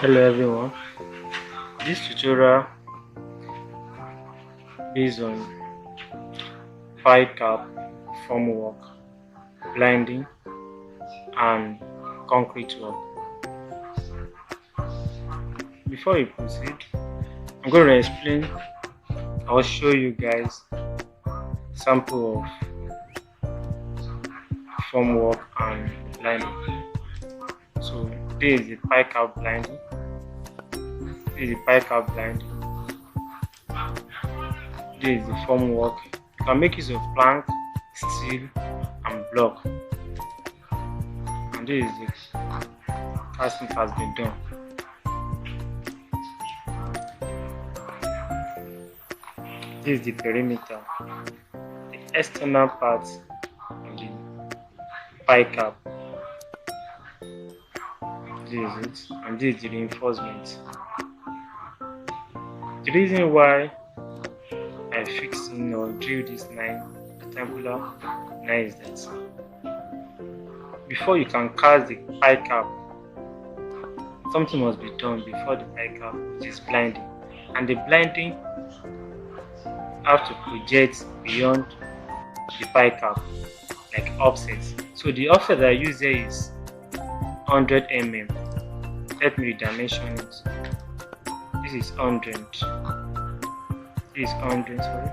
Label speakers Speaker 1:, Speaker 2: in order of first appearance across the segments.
Speaker 1: Hello everyone, this tutorial based on pie cap, formwork, blinding and concrete work. Before we proceed, I'm going to explain or show you guys sample of formwork and blinding. So this is the pie cap blinding. This is the pie cap blinding. This is the formwork. You can make use of plank, steel and block. And this is the casting has been done. This is the perimeter, the external part of the pie cap. This is it, and this is the reinforcement. The reason why I fixed in or drill this line, rectangular line, is that before you can cast the pie cap, something must be done before the pie cap, which is blinding, and the blinding have to project beyond the pie cap, like offset. So the offset that I use here is 100 mm. Let me dimension it. This is 100. This is 100. Sorry.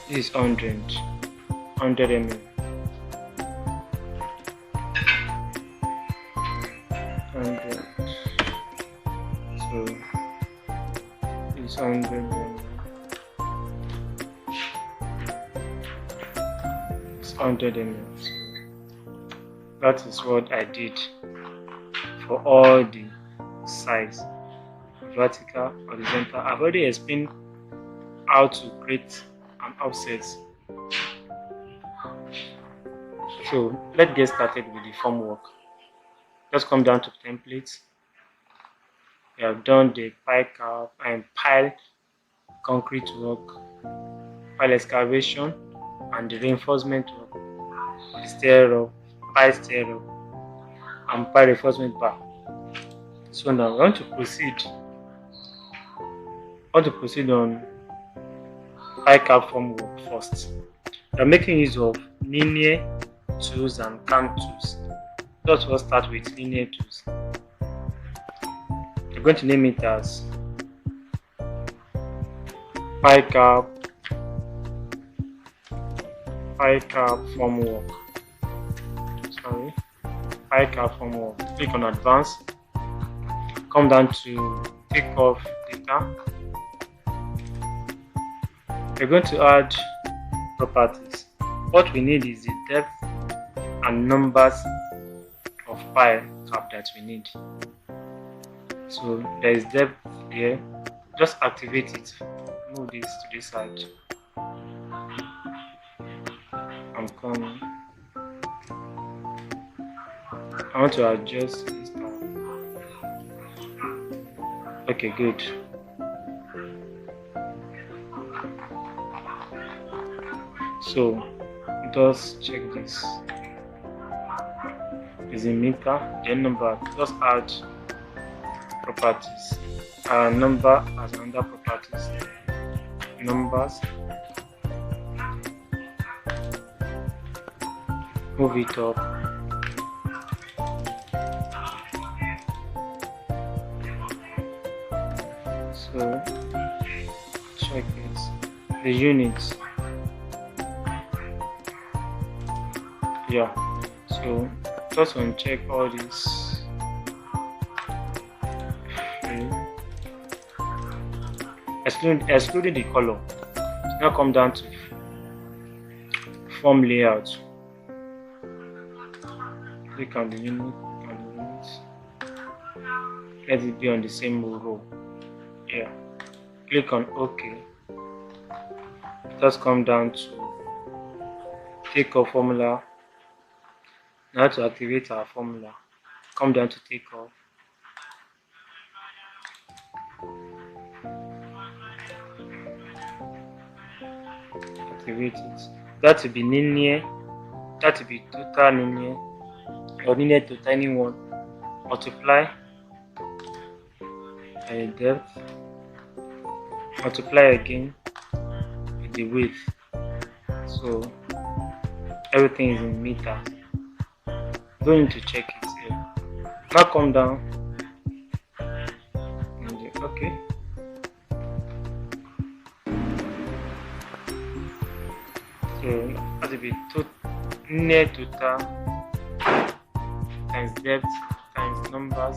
Speaker 1: This is 100 mm. 100. So this is 100 mm. It's 100 mm. That is what I did for all the sides, vertical, horizontal. I've already explained how to create an offset. So let's get started with the formwork. Just come down to templates. We have done the pie cap and pile concrete work, pile excavation, and the reinforcement work, the stair up, pile stair up, and pile reinforcement bar. So now we want to proceed. On pie cap formwork first. We are making use of linear tools and cam tools. Let's first start with linear tools. We're going to name it as pie cap formwork. Pie cap formwork. Click on advanced. Come down to takeoff data. We're going to add properties. What we need is the depth and numbers of pile cap that we need. So there is depth here. Just activate it. Move this to this side. I'm coming. I want to adjust this time. Okay, good. So just check this. Is a meter, then number. Just add properties. Number as another properties. Numbers. Move it up. So check it. The units. Yeah. So just uncheck all this. Excluding the color. So now come down to form layout. Click on the unit. Let it be on the same row. Yeah. Click on OK. Just come down to takeoff formula. Now to activate our formula, come down to takeoff. Activate it. That will be linear that will be total linear or linear to tiny one, multiply by depth, multiply again with the width. So everything is in meters. Don't need to check it here. Now come down and okay. So that will be linear total times depth times numbers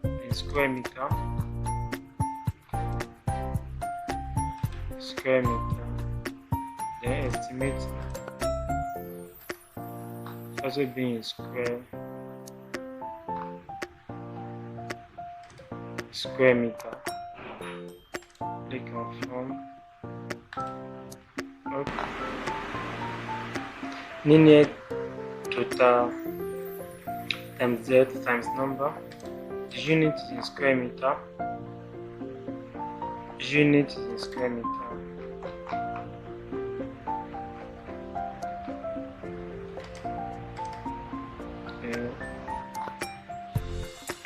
Speaker 1: in square meter, then estimate also being in square meter. Click on form. Okay. Linear total times depth times number. The unit is in square meter. Unit is in square meter.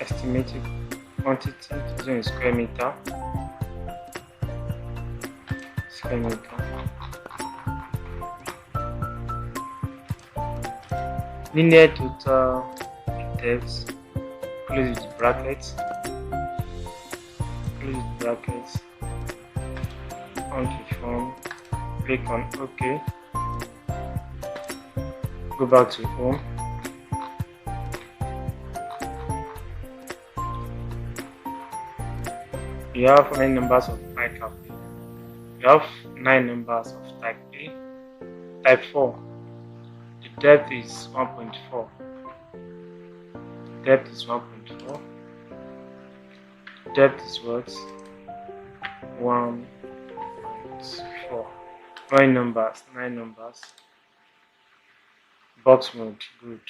Speaker 1: Estimated quantity is in square meter. Linear total depth, close with brackets, onto form, click on OK, go back to home. You have 9 numbers of type A. You have 9 numbers of type A. Type 4. The depth is 1.4. Depth is 1.4. Depth is what? 1.4. 9 numbers. Box mode, good.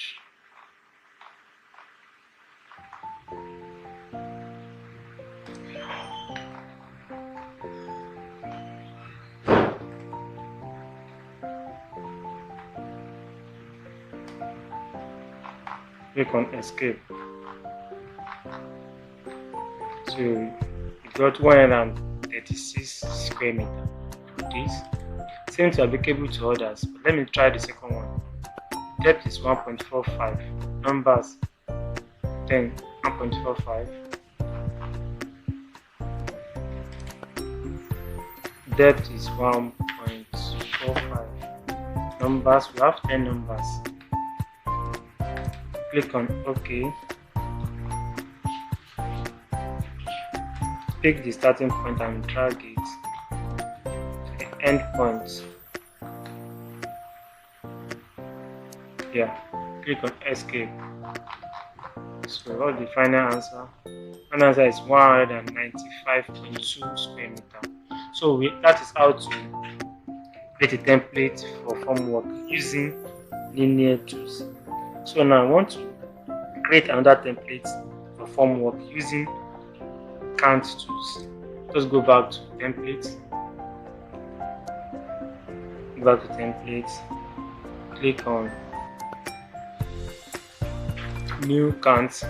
Speaker 1: Click on escape. So you got 136 square meter. This seems applicable to others, but let me try the second one. Depth is 1.45. Numbers 10, 1.45. Depth is 1.45. Numbers, we have 10 numbers. Click on OK. Pick the starting point and drag it to the end point. Yeah, click on escape. So what's the final answer? Final answer is 195.2 square meter. So that is how to create a template for formwork using linear tools. So now I want to create another template for formwork using count tools. Just go back to templates. Click on new count.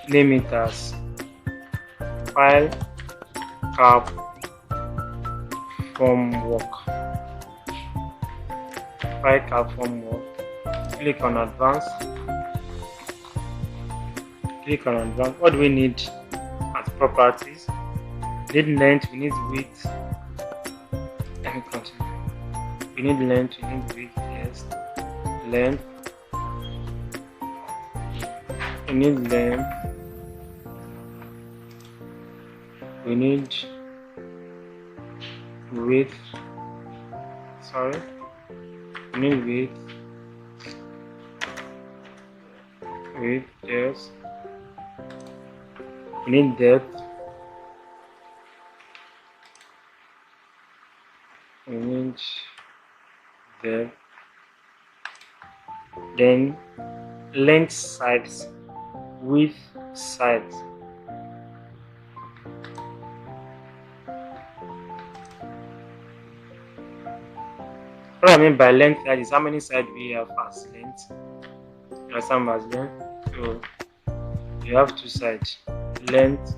Speaker 1: Name it as file cap formwork. Click on advanced. What do we need as properties? We need length, we need width. Let me continue. We need length, we need width, yes. Length. We need length. We need width. We need width. Yes. We need depth. Then length sides, width sides. What I mean by length side is how many sides we have as length. Understand as length? So you have two sides. Length,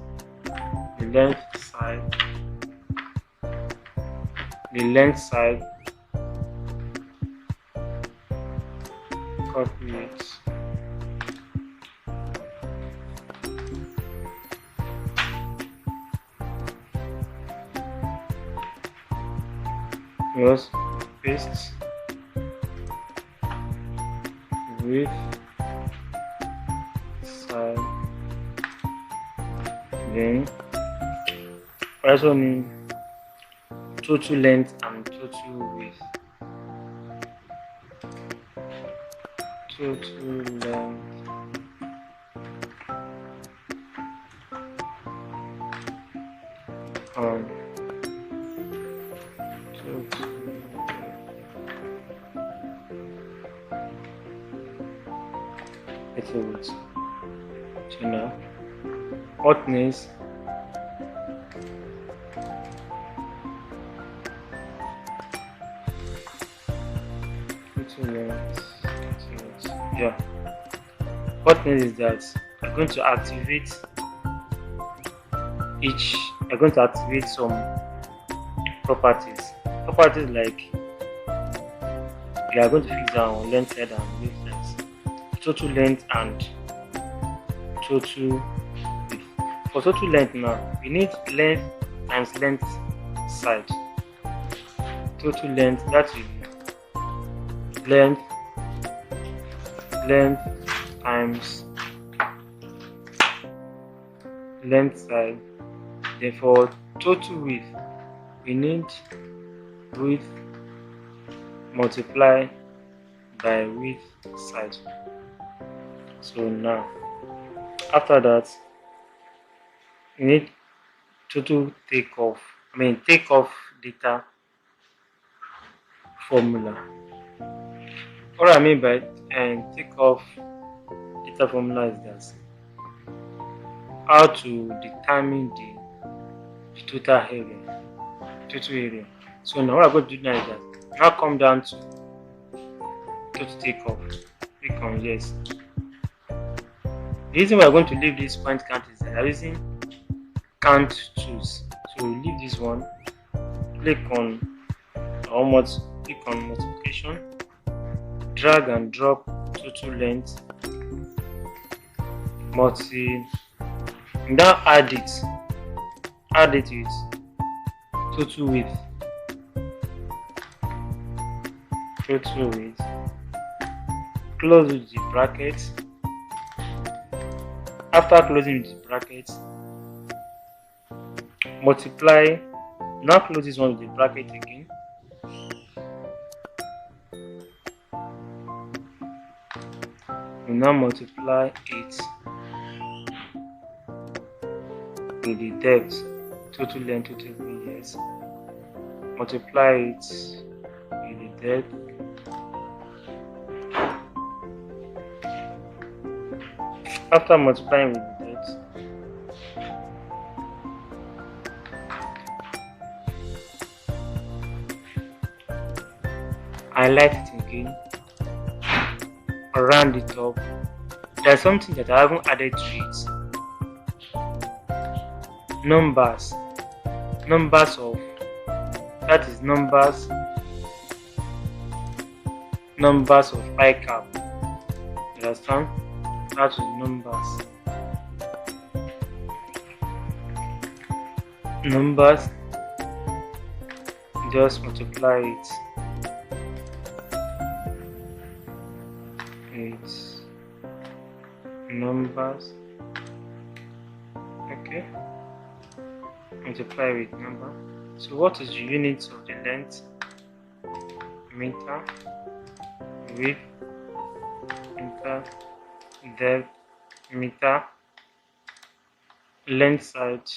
Speaker 1: the length side, copy it. Yes, paste width side, then I also need total length and total width. Total length and total width. So now hotness yeah, hotness is that I'm going to activate some properties like we are going to fix down length side and width side, total length and total width. For total length now, we need length times length side. Total length, that is length times length side. Therefore, total width, we need width multiply by width side. So now, after that, we need total takeoff data formula. What I mean by takeoff data formula is that how to determine the total area. So now what I'm going to do now is that now come down to total takeoff. Click on yes. The reason we're going to leave this point count is that I'm using count tools. So we leave this one. Click on multiplication. Drag and drop total length. Now add it with total width. Close with the brackets. After closing with the brackets, multiply. Now close this one with the bracket again. We now multiply it with the depth, total length, total width, yes. Multiply it with the depth. After multiplying with the depth, highlight it again, round it up. There's something that I haven't added to it. Numbers of pie cap. You understand? That is numbers. Just multiply it. It's numbers. Okay. Multiply with number. So what is the units of the length? Meter, width, meter, depth, meter, length side,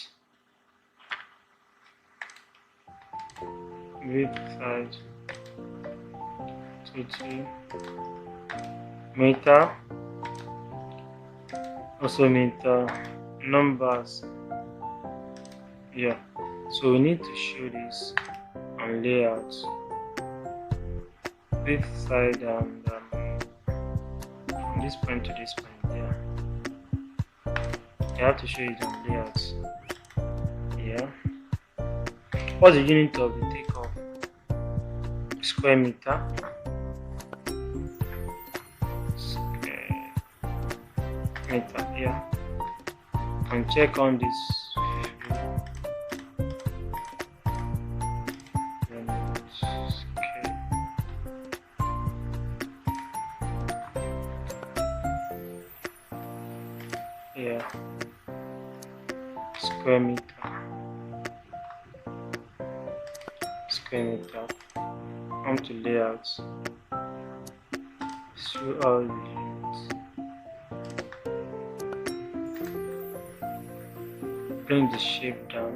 Speaker 1: width side, total, meter, also meter, numbers. Yeah, so we need to show this on layout. this side and from this point to this point. Yeah, I have to show you the layouts. Yeah, what's the unit of the takeoff? Square meter. Square meter. Yeah, and check on this. Yeah, square meter. Come to layouts. Show all the units. Bring the shape down.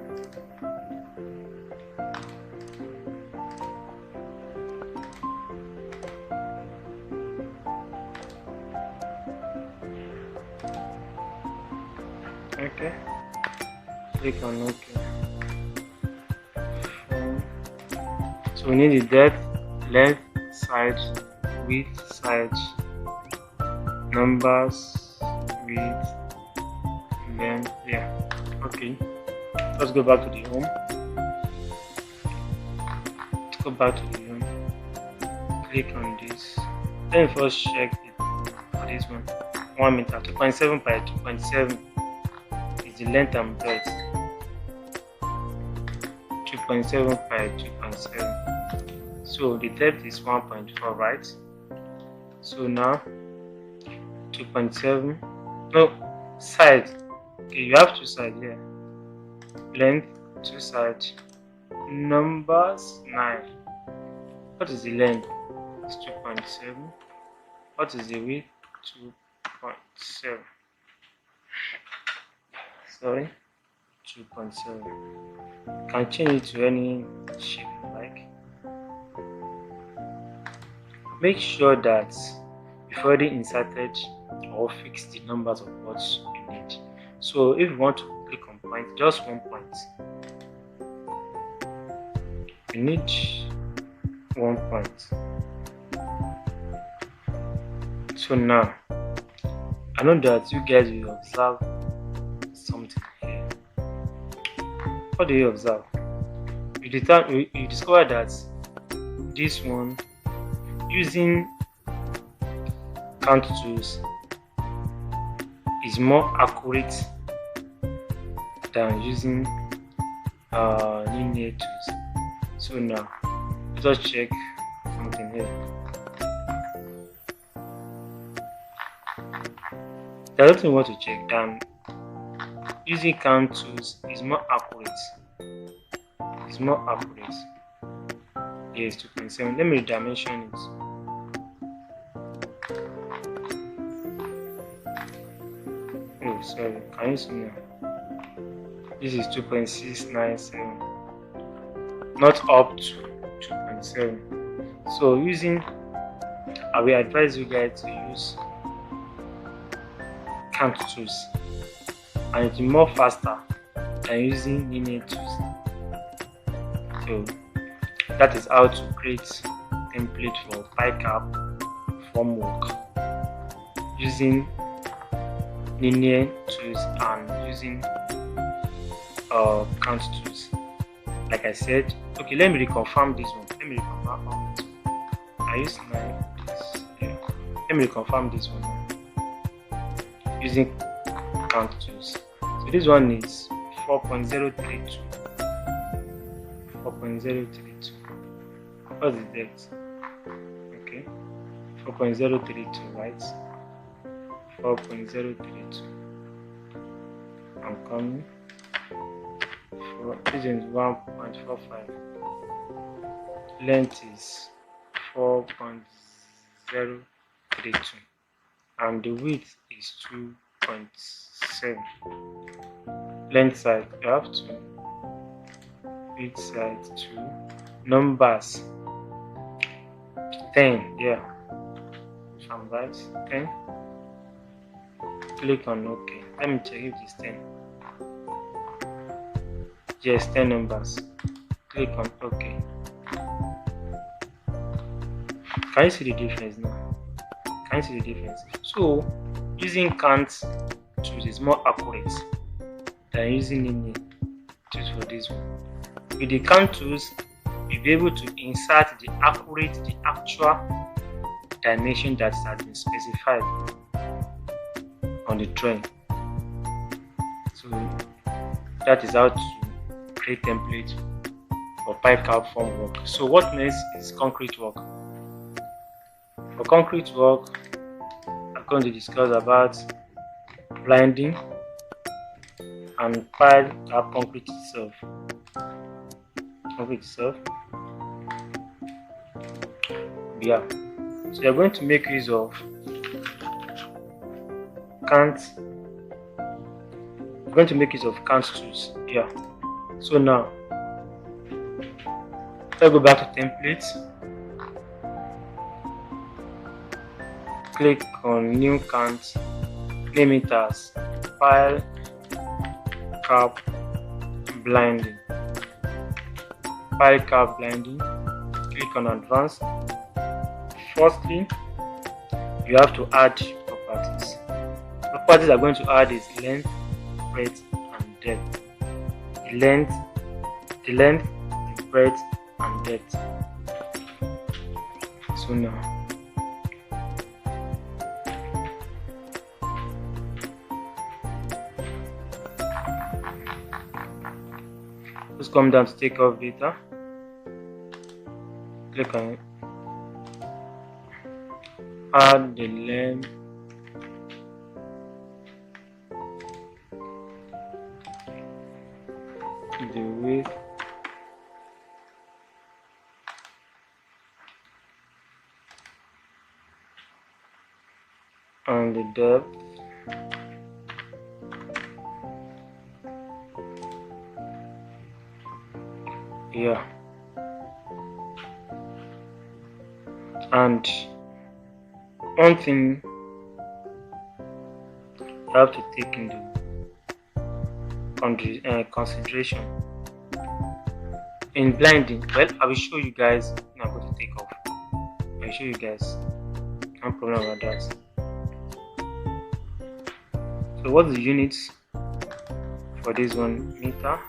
Speaker 1: Okay. Click on OK. So we need the depth, length, side, width, side, numbers, width, length. Yeah. Okay. Let's go back to the home. Let's go back to the home. Click on this. Then first check it for this one. 1 meter, 2.7 by 2.7 is the length and breadth. 2.7 by 2.7. So the depth is 1.4, right? So now 2.7. No, side. Okay, you have 2 sides here. Length, 2 sides. Numbers 9. What is the length? It's 2.7. What is the width? 2.7. Sorry, 2.7. Can change it to any shape you like. Make sure that you've already inserted or fixed the numbers of what you need. So if you want to click on point, just one point. You need 1 point. So now, I know that you guys will observe something here. What do you observe? You discover that this one, using count tools, is more accurate than using linear tools. So now, let us check something here. The other thing we want to check than using count tools is more accurate. It's more accurate. Yes, 2.7. Let me dimension it. Oh, sorry. Can you see now? This is 2.697. Not up to 2.7. So using, I will advise you guys to use count tools, and it's more faster than using linear tools. So that is how to create template for PyCap formwork using linear tools and using count tools. Like I said, okay, let me reconfirm this one. I use this. Yeah. Let me reconfirm this one using count tools. So this one is 4.032. 4.032. What's the depth? Okay, 4.032, right? 4.032. I'm coming. This is 1.45. Length is 4.032, and the width is 2.7. Length side, you have 2. Width side 2. Numbers 10. Yeah, I'm right. 10. Click on OK. Let me check if it's 10. Yes, 10 numbers. Click on OK. Can you see the difference now? Can you see the difference? So using cant tools is more accurate than using linear tools for this one. With the cant tools, you'll be able to insert the actual dimension that has been specified on the drawing. So that is how to create template for pipe cap formwork. So what next is concrete work. For concrete work, I'm going to discuss about blinding and pile cap concrete itself. Yeah. So you're going to make use of cant. We're going to make use of cant tools. Yeah. So now let's go back to templates. Click on new cant, name it as pile cap blinding. Pile cap blinding. Click on advanced. Firstly, you have to add properties. Properties are going to add is length, breadth, and depth. The length, the breadth, and depth. So now let's come down to takeoff data. Click on it. Add the length, the width, and the depth. Yeah. And one thing you have to take into consideration in blinding, well, I will show you guys when I'm going to take off. I will show you guys, no problem about that. So what's the units for this one? Meter,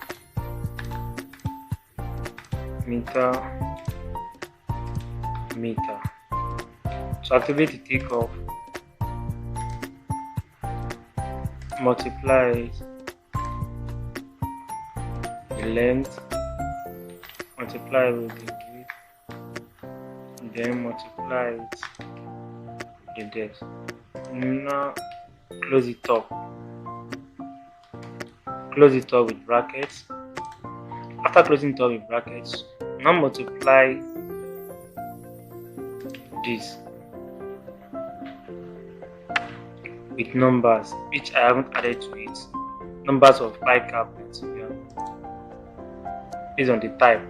Speaker 1: to activate the takeoff, multiply the length, multiply with the width, then multiply with the depth. Now close it up with brackets. After closing it up with brackets, now multiply this with numbers which I haven't added to it. Numbers of pipe cap material based on the type.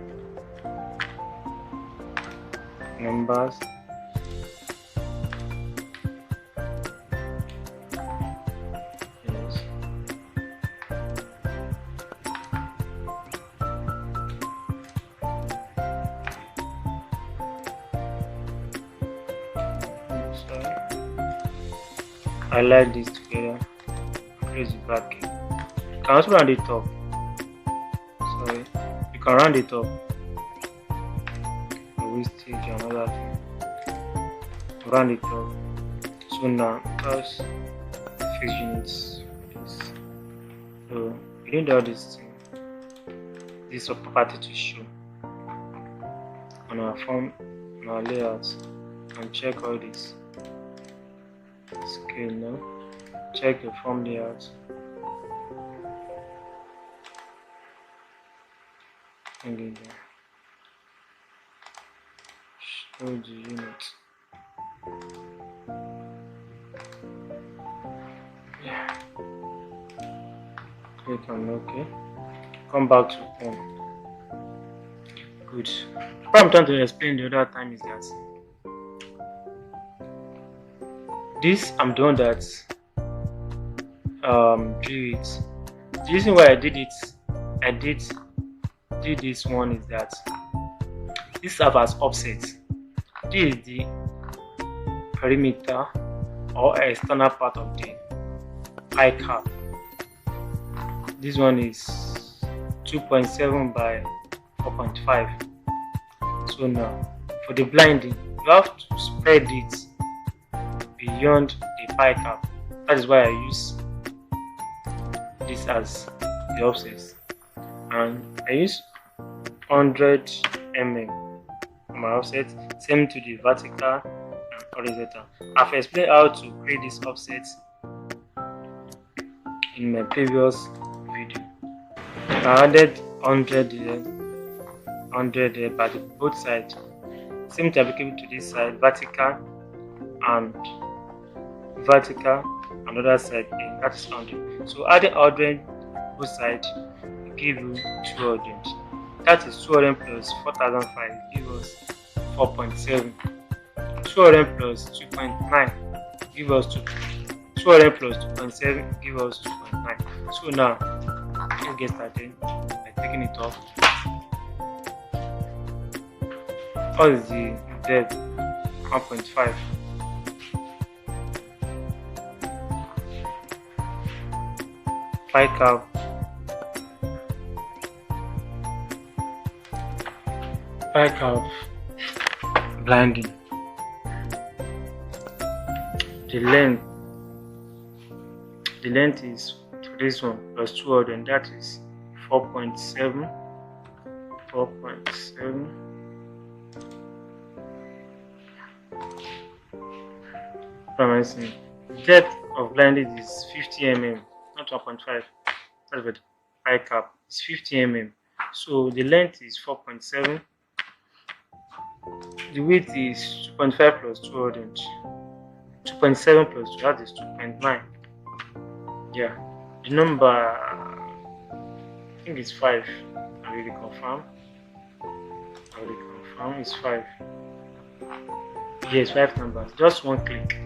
Speaker 1: Numbers yes. I like this together. Close the bracket. You can also round it up. Sorry, you can round it up. I will stage another thing. Round it up. So now just fix units. This. So we need all this thing. This property to show on our form, on our layout, and check all this. Scale now. Check the form layout. And then show the unit. Yeah. Click on OK. Come back to home. Good. What I'm trying to explain the other time is that this I'm the one that drew it. The reason why I did this one is that this serves as offset. This is the perimeter or external part of the pie cap. This one is 2.7 by 4.5. So now for the blinding, you have to spread it beyond the pie cap. That is why I use this as the offset, and I use 100 mm on my offset, same to the vertical and horizontal. I've explained how to create this offset in my previous video. I added 100 there, 100 there, but both sides. Same to applicable to this side, vertical and another side, that is 100. So adding 100 both sides will give you 200. That is 200 plus 4005 give us 4.7. 200 plus 2.9 give us 200 plus 2.7 give us 2.9. So now let's get started by taking it off. What is the depth? 1.5. Pie cap. Pie cap blinding. The length is for this one plus 200, and that is 4.7. 4.7. Promising. Depth of blinding is 50 mm, not 1.5. That's what pie cap is 50 mm. So the length is 4.7. The width is 2.5 plus 200. 2.7 plus 2, that is 2.9. Yeah, the number I think it's 5. I really confirm. It's 5. Yes, 5 numbers. Just one click.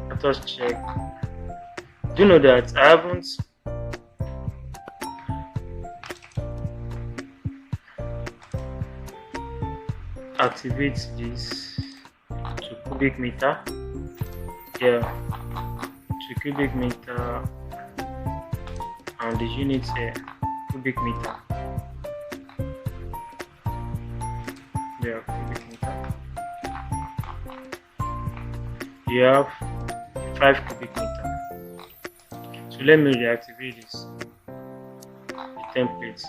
Speaker 1: Let us check. Do you know that I haven't activate this to cubic meter? Yeah, to cubic meter, and the unit here cubic meter. Yeah, cubic meter. You have 5 cubic meter. So let me reactivate this, the template.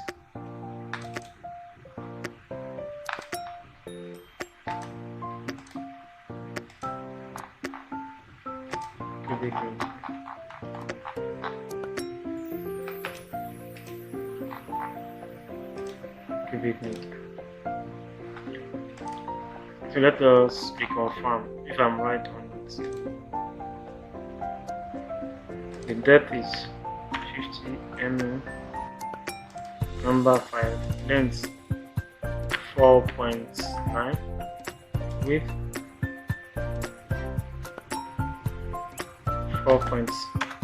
Speaker 1: Cubic meter. Cubic meter. So let us reconfirm if I'm right on it. The depth is 50 mm, number 5, length 4.9, width 4.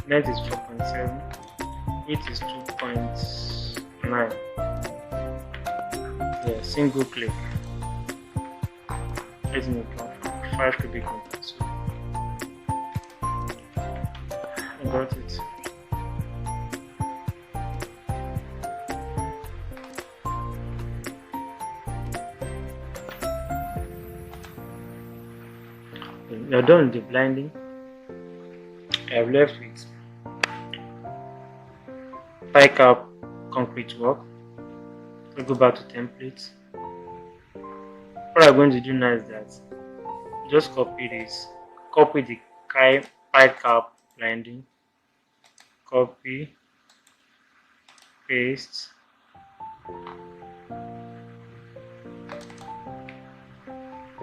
Speaker 1: Length is 4.7, width is 2.9. Yeah, single click. Let me confirm 5 cubic meters. So I got it. You're done with the blinding. I have left with pie cap concrete work. We'll go back to templates. What I'm going to do now is that just copy this, copy the pie cap blinding, copy, paste,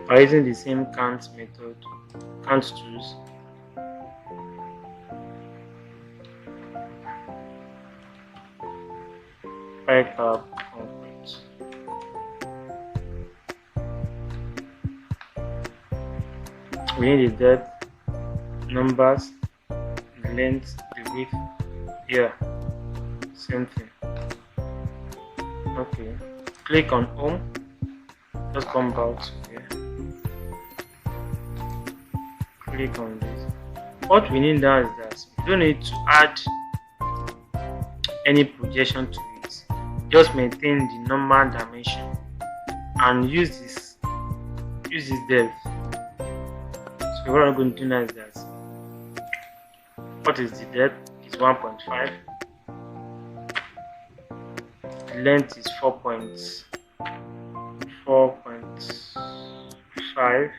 Speaker 1: by using the same count method, count tools. Pie cap concrete. We need the depth, numbers, the length, the width. Yeah, same thing. Okay, click on home. Just come back to here. click on this. What we need now is that we don't need to add any projection to it. Just maintain the normal dimension and use this depth. So what I'm going to do now is that, what is the depth? It's 1.5. The length is 4.5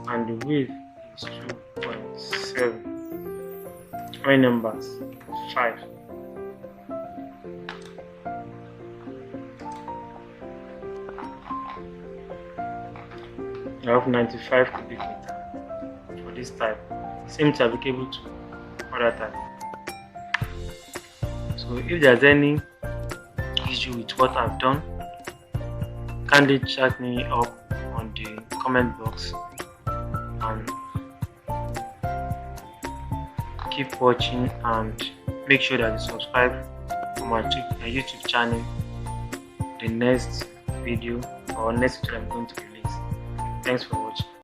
Speaker 1: and the width is 2.7. How many numbers? 5. I have 95 cubic meter for this type. Same to applicable to other type. So if there's any issue with what I've done, kindly chat me up on the comment box, and keep watching and make sure that you subscribe to my YouTube channel. The next video or next video I'm going to release. Thanks for watching.